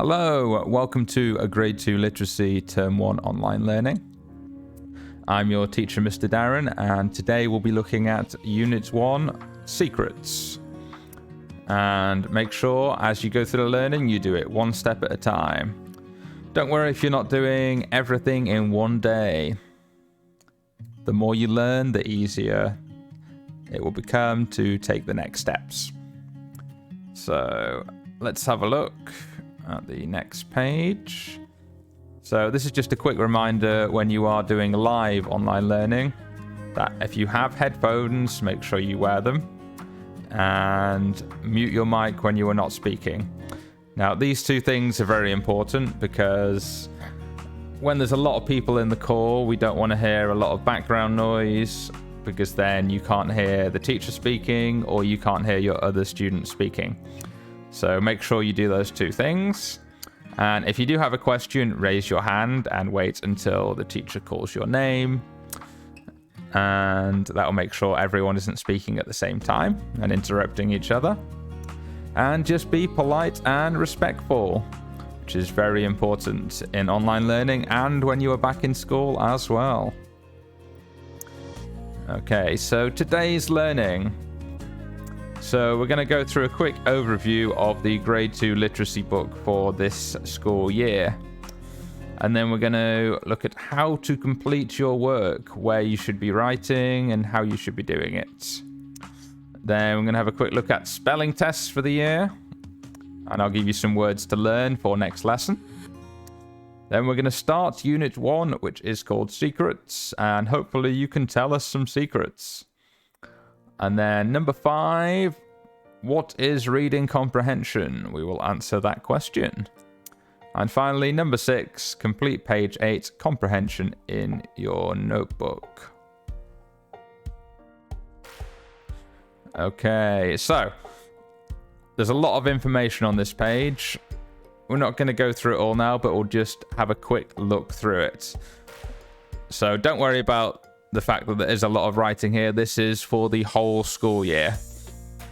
Hello, welcome to a Grade 2 Literacy Term 1 online learning. I'm your teacher, Mr. Darren, and today we'll be looking at Unit 1, Secrets. And make sure, as you go through the learning, you do it one step at a time. Don't worry if you're not doing everything in one day. The more you learn, the easier it will become to take the next steps. So let's have a look at the next page. So this is just a quick reminder when you are doing live online learning that if you have headphones, make sure you wear them and mute your mic when you are not speaking. Now, these two things are very important because when there's a lot of people in the call, we don't want to hear a lot of background noise because then you can't hear the teacher speaking or you can't hear your other students speaking. So make sure you do those two things. And if you do have a question, raise your hand and wait until the teacher calls your name. And that will make sure everyone isn't speaking at the same time and interrupting each other. And just be polite and respectful, which is very important in online learning and when you are back in school as well. Okay, so today's learning. So we're going to go through a quick overview of the Grade 2 literacy book for this school year. And then we're going to look at how to complete your work, where you should be writing and how you should be doing it. Then we're going to have a quick look at spelling tests for the year. And I'll give you some words to learn for next lesson. Then we're going to start Unit 1, which is called Secrets. And hopefully you can tell us some secrets. And then number 5, what is reading comprehension? We will answer that question. And finally, number 6, complete page 8, comprehension in your notebook. Okay, so there's a lot of information on this page. We're not going to go through it all now, but we'll just have a quick look through it. So don't worry about the fact that there is a lot of writing here. This is for the whole school year.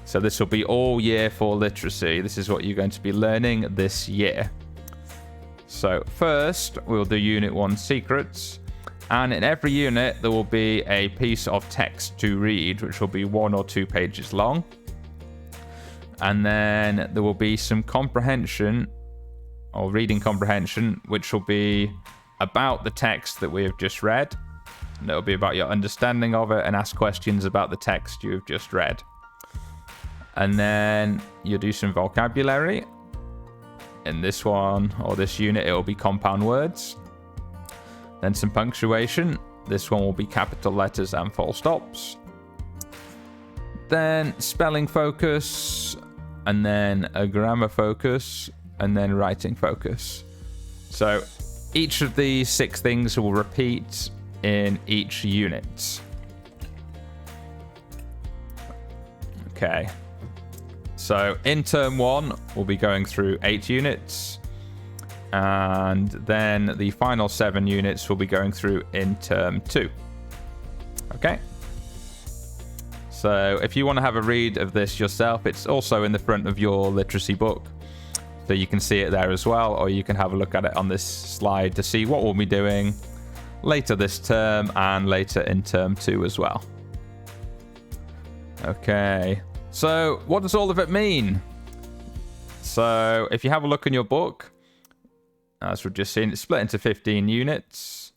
So this will be all year for literacy. This is what you're going to be learning this year. So first, we'll do Unit 1 Secrets. And in every unit, there will be a piece of text to read, which will be 1 or 2 pages long. And then there will be some comprehension, or reading comprehension, which will be about the text that we have just read. And it'll be about your understanding of it and ask questions about the text you've just read. And then you'll do some vocabulary. In this one, or this unit, it will be compound words. Then some punctuation. This one will be capital letters and full stops. Then spelling focus. And then a grammar focus. And then writing focus. So each of these 6 things will repeat in each unit. Okay. So in term 1, we'll be going through 8 units. And then the final 7 units we'll be going through in term 2. Okay. So if you want to have a read of this yourself, it's also in the front of your literacy book. So you can see it there as well, or you can have a look at it on this slide to see what we'll be doing later this term and later in term 2 as well. Okay, so what does all of it mean? So if you have a look in your book, as we've just seen, it's split into 15 units.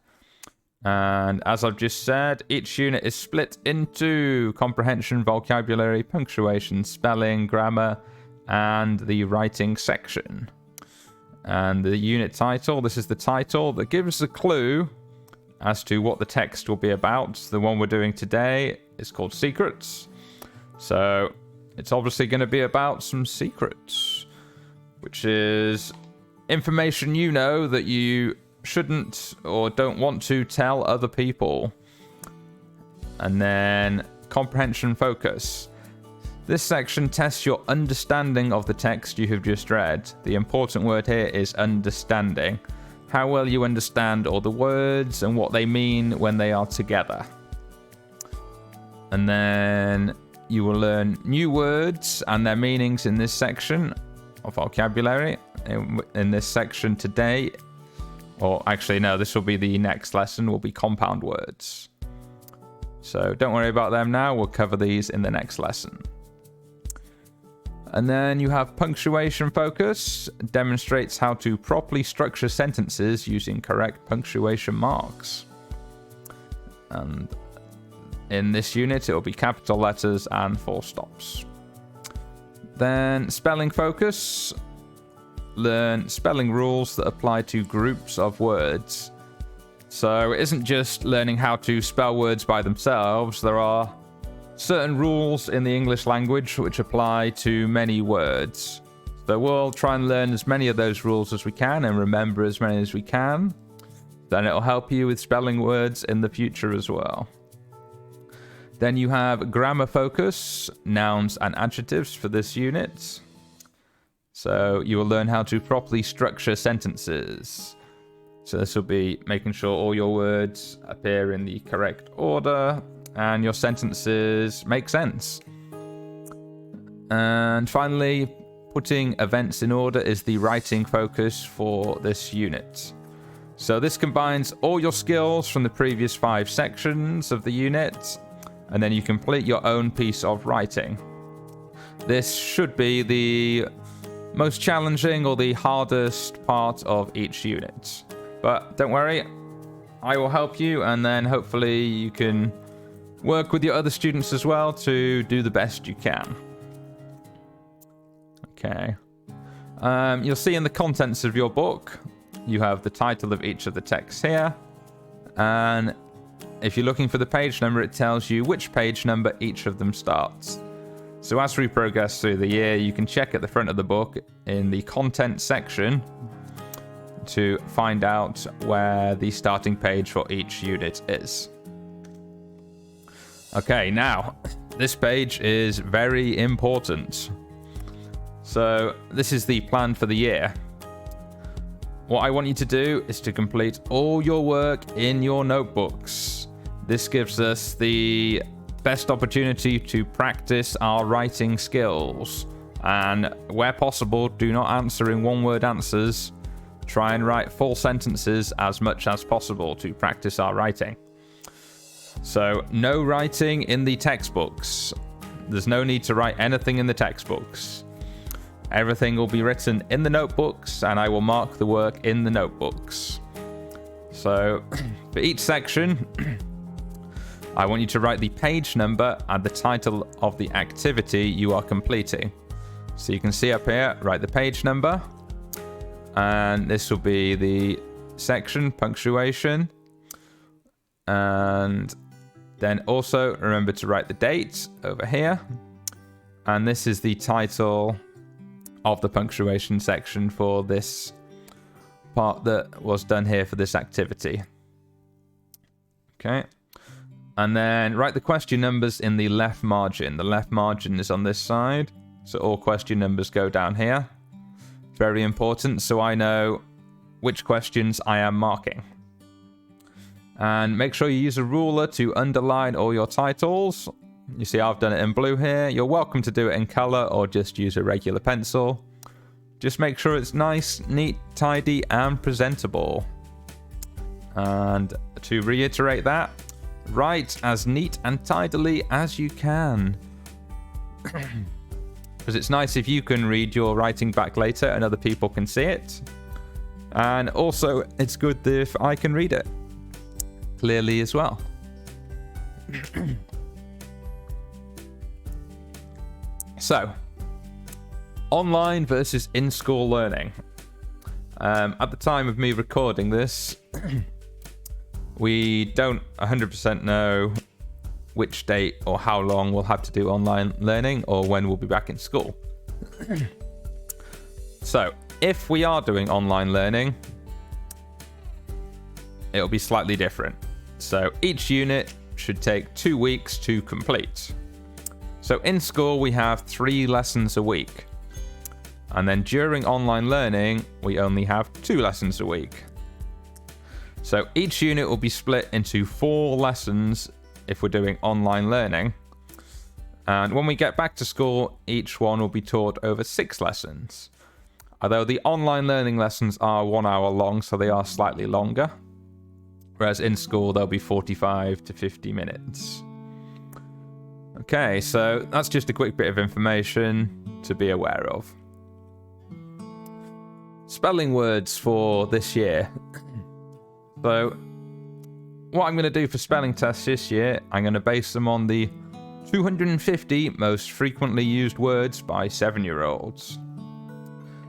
And as I've just said, each unit is split into comprehension, vocabulary, punctuation, spelling, grammar, and the writing section. And the unit title, this is the title that gives a clue as to what the text will be about. The one we're doing today is called Secrets. So it's obviously going to be about some secrets, which is information you know that you shouldn't or don't want to tell other people. And then comprehension focus. This section tests your understanding of the text you have just read. The important word here is understanding. How well you understand all the words and what they mean when they are together. And then you will learn new words and their meanings in this section. of vocabulary in this section today. Or actually, no, this will be the next lesson, will be compound words. So don't worry about them now. We'll cover these in the next lesson. And then you have punctuation focus. Demonstrates how to properly structure sentences using correct punctuation marks. And in this unit, it will be capital letters and full stops. Then spelling focus. Learn spelling rules that apply to groups of words. So it isn't just learning how to spell words by themselves. There are certain rules in the English language which apply to many words. So we'll try and learn as many of those rules as we can and remember as many as we can. Then it'll help you with spelling words in the future as well. Then you have grammar focus, nouns and adjectives for this unit. So you will learn how to properly structure sentences. So this will be making sure all your words appear in the correct order and your sentences make sense. And finally, putting events in order is the writing focus for this unit. So this combines all your skills from the previous 5 sections of the unit, and then you complete your own piece of writing. This should be the most challenging or the hardest part of each unit. But don't worry, I will help you, and then hopefully you can work with your other students as well to do the best you can. Okay. You'll see in the contents of your book, you have the title of each of the texts here. And if you're looking for the page number, it tells you which page number each of them starts. So as we progress through the year, you can check at the front of the book in the content section to find out where the starting page for each unit is. Okay, now, this page is very important. So this is the plan for the year. What I want you to do is to complete all your work in your notebooks. This gives us the best opportunity to practice our writing skills. And where possible, do not answer in one-word answers. Try and write full sentences as much as possible to practice our writing. So, no writing in the textbooks. There's no need to write anything in the textbooks. Everything will be written in the notebooks, and I will mark the work in the notebooks. So, for each section, I want you to write the page number and the title of the activity you are completing. So you can see up here, write the page number, and this will be the section, punctuation, and then also remember to write the date over here, and this is the title of the punctuation section for this part that was done here for this activity. Okay. And then write the question numbers in the left margin. The left margin is on this side, so all question numbers go down here. Very important, so I know which questions I am marking. And make sure you use a ruler to underline all your titles. You see I've done it in blue here. You're welcome to do it in color or just use a regular pencil. Just make sure it's nice, neat, tidy, and presentable. And to reiterate that, write as neat and tidily as you can. Because it's nice if you can read your writing back later and other people can see it. And also, it's good if I can read it clearly as well. So, online versus in-school learning. At the time of me recording this, we don't 100% know which date or how long we'll have to do online learning or when we'll be back in school. So, if we are doing online learning, it'll be slightly different. So, each unit should take 2 weeks to complete. So, in school, we have 3 lessons a week. And then during online learning, we only have 2 lessons a week. So each unit will be split into 4 lessons if we're doing online learning. And when we get back to school, each one will be taught over 6 lessons. Although the online learning lessons are 1 hour long, so they are slightly longer. Whereas in school, they'll be 45 to 50 minutes. Okay, so that's just a quick bit of information to be aware of. Spelling words for this year. So, what I'm going to do for spelling tests this year, I'm going to base them on the 250 most frequently used words by 7-year-olds.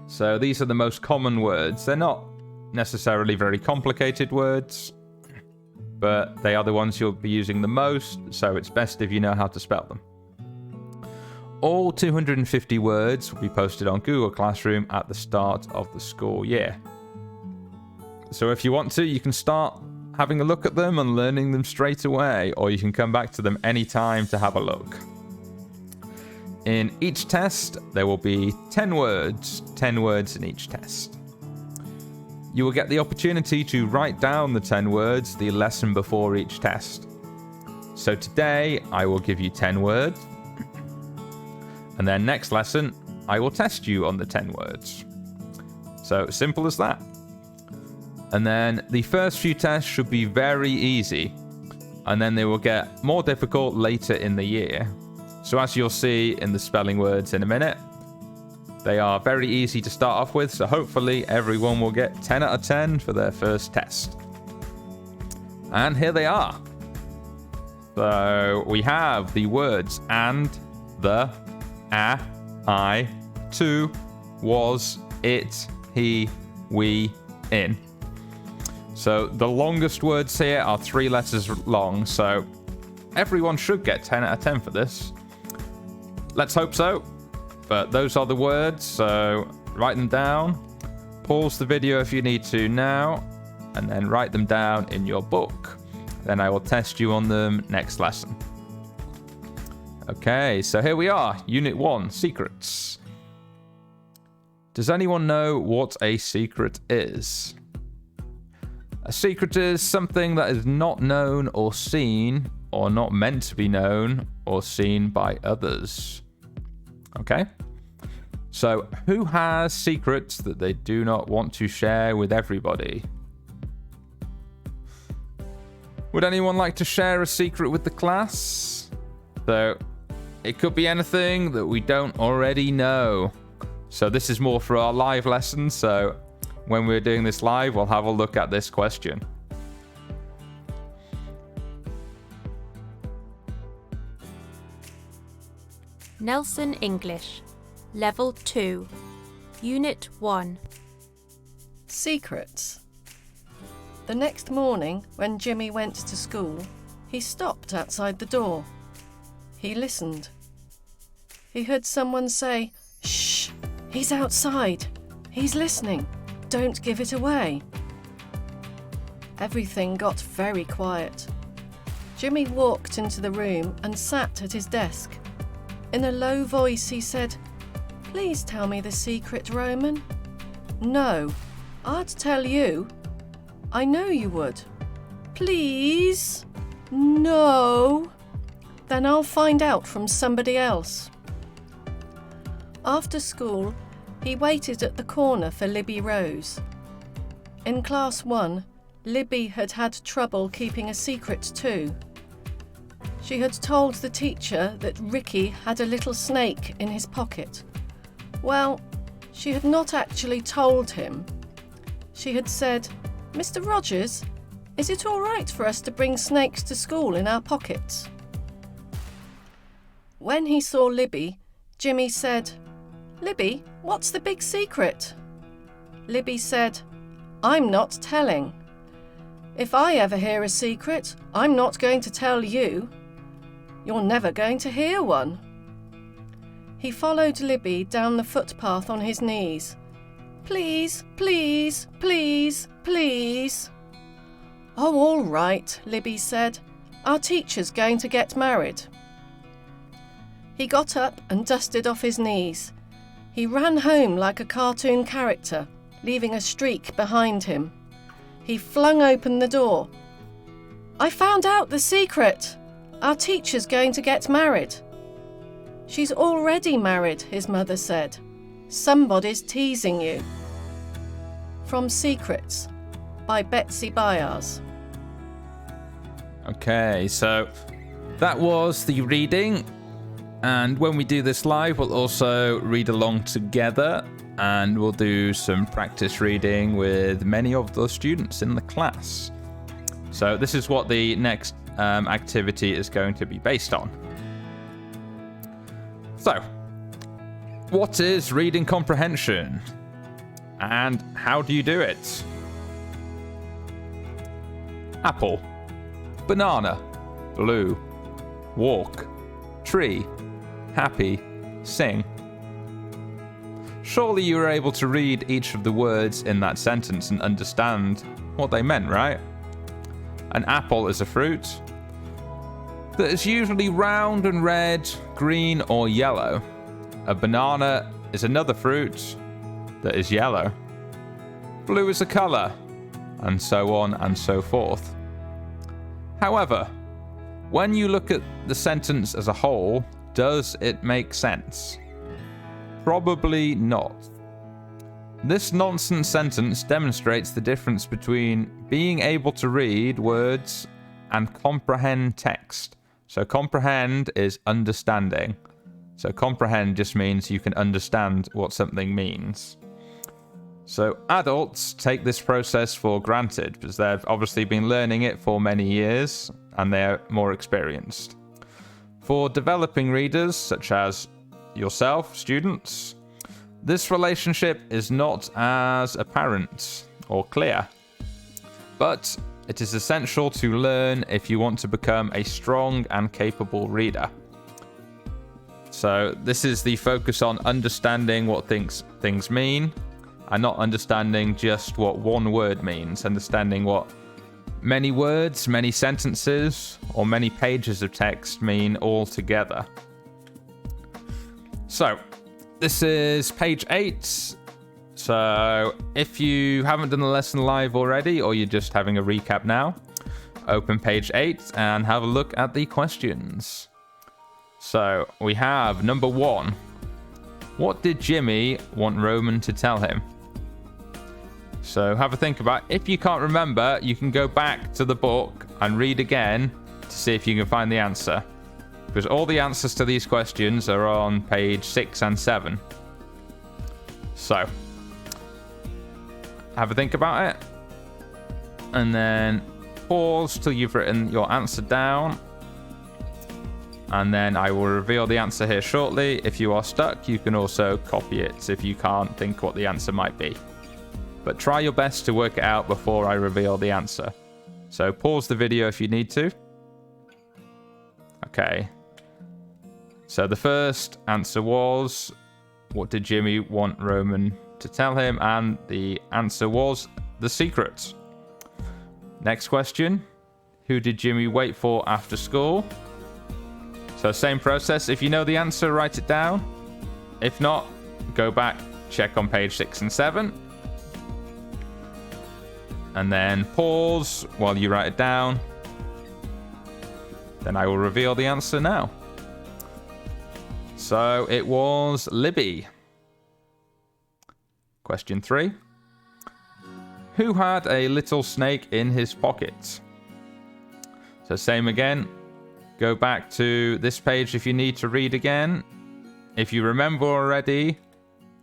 So these are the most common words. They're not necessarily very complicated words, but they are the ones you'll be using the most, so it's best if you know how to spell them. All 250 words will be posted on Google Classroom at the start of the school year. So if you want to, you can start having a look at them and learning them straight away, or you can come back to them anytime to have a look. In each test, there will be 10 words in each test. You will get the opportunity to write down the 10 words the lesson before each test. So today, I will give you 10 words, and then next lesson, I will test you on the 10 words. So simple as that. And then the first few tests should be very easy, and then they will get more difficult later in the year. So as you'll see in the spelling words in a minute, they are very easy to start off with, so hopefully everyone will get 10 out of 10 for their first test. And here they are. So we have the words and, the, a, I, to, was, it, he, we, in. So the longest words here are 3 letters long, so everyone should get 10 out of 10 for this. Let's hope so. But those are the words, so write them down. Pause the video if you need to now, and then write them down in your book. Then I will test you on them next lesson. Okay, so here we are, Unit 1, Secrets. Does anyone know what a secret is? A secret is something that is not known or seen, or not meant to be known or seen by others. Okay? So, who has secrets that they do not want to share with everybody? Would anyone like to share a secret with the class? So, it could be anything that we don't already know. So this is more for our live lessons, so when we're doing this live, we'll have a look at this question. Nelson English, Level 2, Unit 1. Secrets. The next morning, when Jimmy went to school, he stopped outside the door. He listened. He heard someone say, "Shh, he's outside. He's listening. Don't give it away." Everything got very quiet. Jimmy walked into the room and sat at his desk. In a low voice he said, "Please tell me the secret, Roman." "No, I'd tell you." "I know you would." "Please." "No." "Then I'll find out from somebody else." After school, he waited at the corner for Libby Rose. In Class 1, Libby had had trouble keeping a secret too. She had told the teacher that Ricky had a little snake in his pocket. Well, she had not actually told him. She had said, "Mr. Rogers, is it all right for us to bring snakes to school in our pockets?" When he saw Libby, Jimmy said, "Libby, what's the big secret?" Libby said, "I'm not telling. If I ever hear a secret, I'm not going to tell you. You're never going to hear one." He followed Libby down the footpath on his knees. "Please, please, please, please." "Oh, all right," Libby said. "Our teacher's going to get married." He got up and dusted off his knees. He ran home like a cartoon character, leaving a streak behind him. He flung open the door. "I found out the secret. Our teacher's going to get married." "She's already married," his mother said. Somebody's teasing you. From Secrets by Betsy Byars. Okay, so that was the reading. And when we do this live, we'll also read along together, and we'll do some practice reading with many of the students in the class. So this is what the next activity is going to be based on. So, what is reading comprehension? And how do you do it? Apple, banana, blue, walk, tree, happy, sing. Surely you were able to read each of the words in that sentence and understand what they meant, right? An apple is a fruit that is usually round and red, green, or yellow. A banana is another fruit that is yellow. Blue is a colour, and so on and so forth. However, when you look at the sentence as a whole, does it make sense? Probably not. This nonsense sentence demonstrates the difference between being able to read words and comprehend text. So comprehend is understanding. So comprehend just means you can understand what something means. So adults take this process for granted because they've obviously been learning it for many years and they're more experienced. For developing readers, such as yourself, students, this relationship is not as apparent or clear, but it is essential to learn if you want to become a strong and capable reader. So this is the focus on understanding what things mean and not understanding just what one word means, understanding what many words, many sentences, or many pages of text mean all together. So, this is page 8. So, if you haven't done the lesson live already, or you're just having a recap now, open page 8 and have a look at the questions. So, we have number 1. What did Jimmy want Roman to tell him? So have a think about it. If you can't remember, you can go back to the book and read again to see if you can find the answer. Because all the answers to these questions are on page 6 and 7. So, have a think about it. And then pause till you've written your answer down. And then I will reveal the answer here shortly. If you are stuck, you can also copy it if you can't think what the answer might be. But try your best to work it out before I reveal the answer. So pause the video if you need to. Okay. So the first answer was, what did Jimmy want Roman to tell him? And the answer was the secret. Next question. Who did Jimmy wait for after school? So same process. If you know the answer, write it down. If not, go back, check on page 6 and 7. And then pause while you write it down. Then I will reveal the answer now. So it was Libby. Question 3. Who had a little snake in his pocket? So same again. Go back to this page if you need to read again. If you remember already,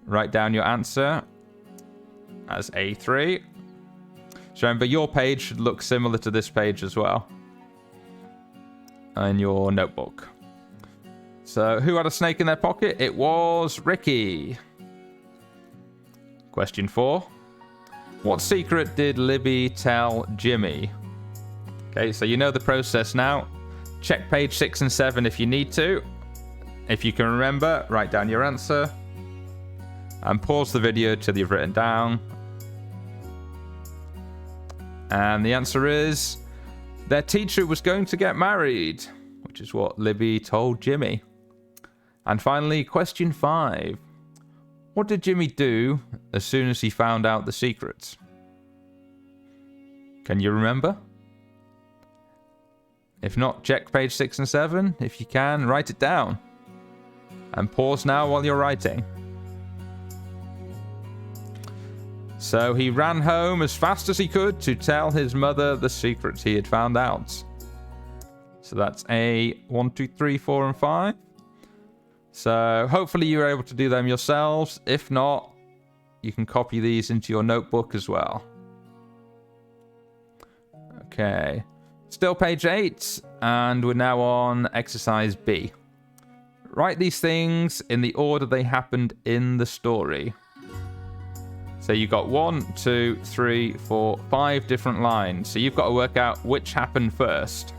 write down your answer as A3. So remember, your page should look similar to this page as well in your notebook. So who had a snake in their pocket? It was Ricky. Question 4. What secret did Libby tell Jimmy? Okay, so you know the process now. Check page 6 and 7 if you need to. If you can remember, write down your answer. And pause the video till you've written down. And the answer is, their teacher was going to get married, which is what Libby told Jimmy. And finally, question 5. What did Jimmy do as soon as he found out the secret? Can you remember? If not, check page 6 and 7. If you can, write it down. And pause now while you're writing. So he ran home as fast as he could to tell his mother the secrets he had found out. So that's A, 1, 2, 3, 4, and 5. So hopefully you were able to do them yourselves. If not, you can copy these into your notebook as well. Okay. Still page 8, and we're now on exercise B. Write these things in the order they happened in the story. So you got 1, 2, 3, 4, 5 different lines. So you've got to work out which happened first.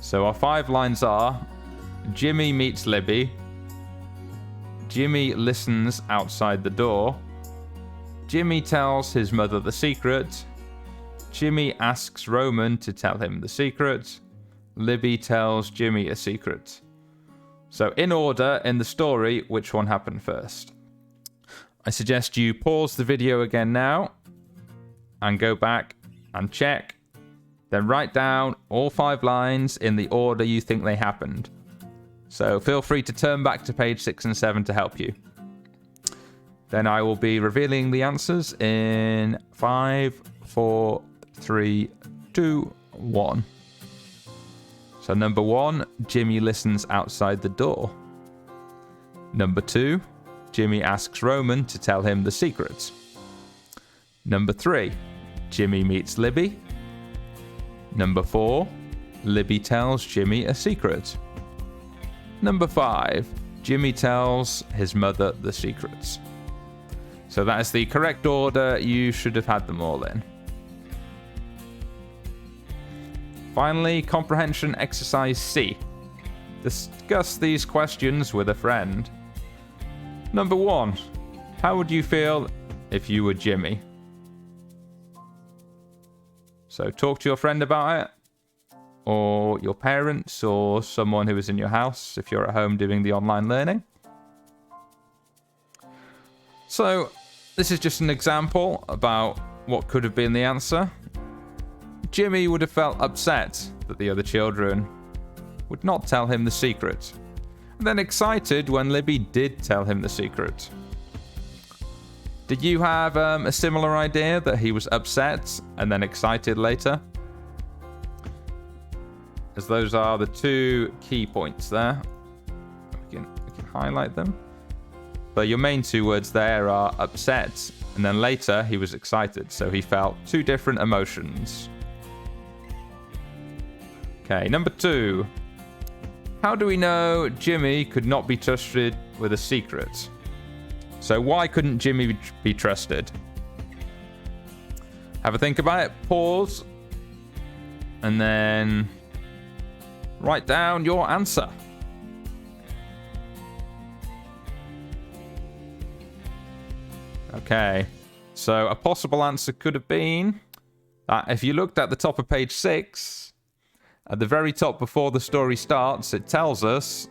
So our 5 lines are: Jimmy meets Libby. Jimmy listens outside the door. Jimmy tells his mother the secret. Jimmy asks Roman to tell him the secret. Libby tells Jimmy a secret. So in order in the story, which one happened first? I suggest you pause the video again now and go back and check. Then write down all 5 lines in the order you think they happened. So feel free to turn back to page 6 and 7 to help you. Then I will be revealing the answers in 5, 4, 3, 2, 1. So number 1, Jimmy listens outside the door. Number 2, Jimmy asks Roman to tell him the secret. Number 3, Jimmy meets Libby. Number 4, Libby tells Jimmy a secret. Number 5, Jimmy tells his mother the secrets. So that is the correct order. You should have had them all in. Finally, Comprehension Exercise C. Discuss these questions with a friend. Number 1, how would you feel if you were Jimmy? So talk to your friend about it, or your parents, or someone who is in your house if you're at home doing the online learning. So this is just an example about what could have been the answer. Jimmy would have felt upset that the other children would not tell him the secret, and then excited when Libby did tell him the secret. Did you have a similar idea, that he was upset and then excited later? As those are the 2 key points there. We can highlight them. But your main 2 words there are upset, and then later he was excited, so he felt 2 different emotions. Okay, number 2. How do we know Jimmy could not be trusted with a secret? So why couldn't Jimmy be trusted? Have a think about it, pause, and then write down your answer. Okay, so a possible answer could have been that if you looked at the top of page 6, at the very top before the story starts, it tells us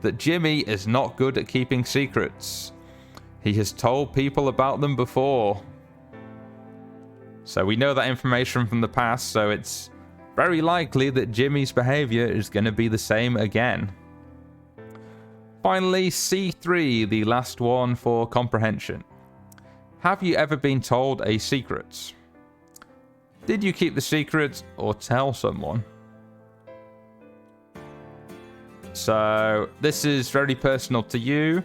that Jimmy is not good at keeping secrets. He has told people about them before. So we know that information from the past, so it's very likely that Jimmy's behavior is going to be the same again. Finally, C3, the last one for comprehension. Have you ever been told a secret? Did you keep the secret or tell someone? So this is very personal to you.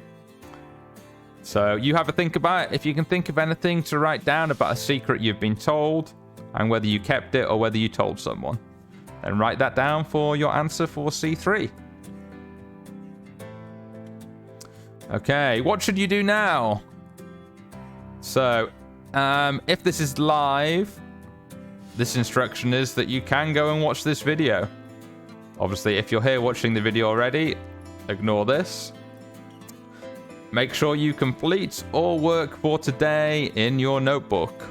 So you have a think about it. If you can think of anything to write down about a secret you've been told, and whether you kept it or whether you told someone, then write that down for your answer for C3. Okay, what should you do now? So, if this is live, this instruction is that you can go and watch this video. Obviously, if you're here watching the video already, ignore this. Make sure you complete all work for today in your notebook.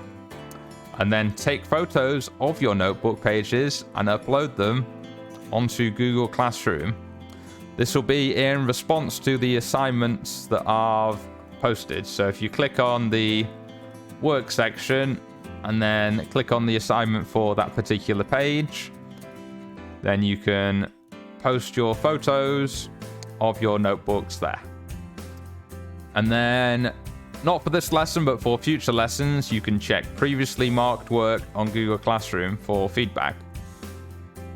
And then take photos of your notebook pages and upload them onto Google Classroom. This will be in response to the assignments that I've posted. So if you click on the work section and then click on the assignment for that particular page, then you can post your photos of your notebooks there. And then Not for this lesson, but for future lessons, you can check previously marked work on Google Classroom for feedback.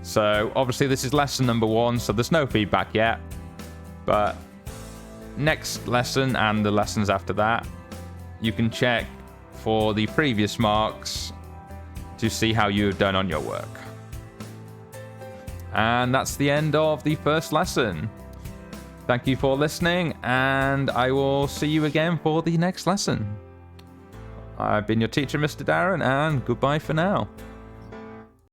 So obviously this is lesson number 1, so there's no feedback yet. But next lesson and the lessons after that, you can check for the previous marks to see how you've done on your work. And that's the end of the first lesson. Thank you for listening, and I will see you again for the next lesson. I've been your teacher, Mr. Darren, and goodbye for now.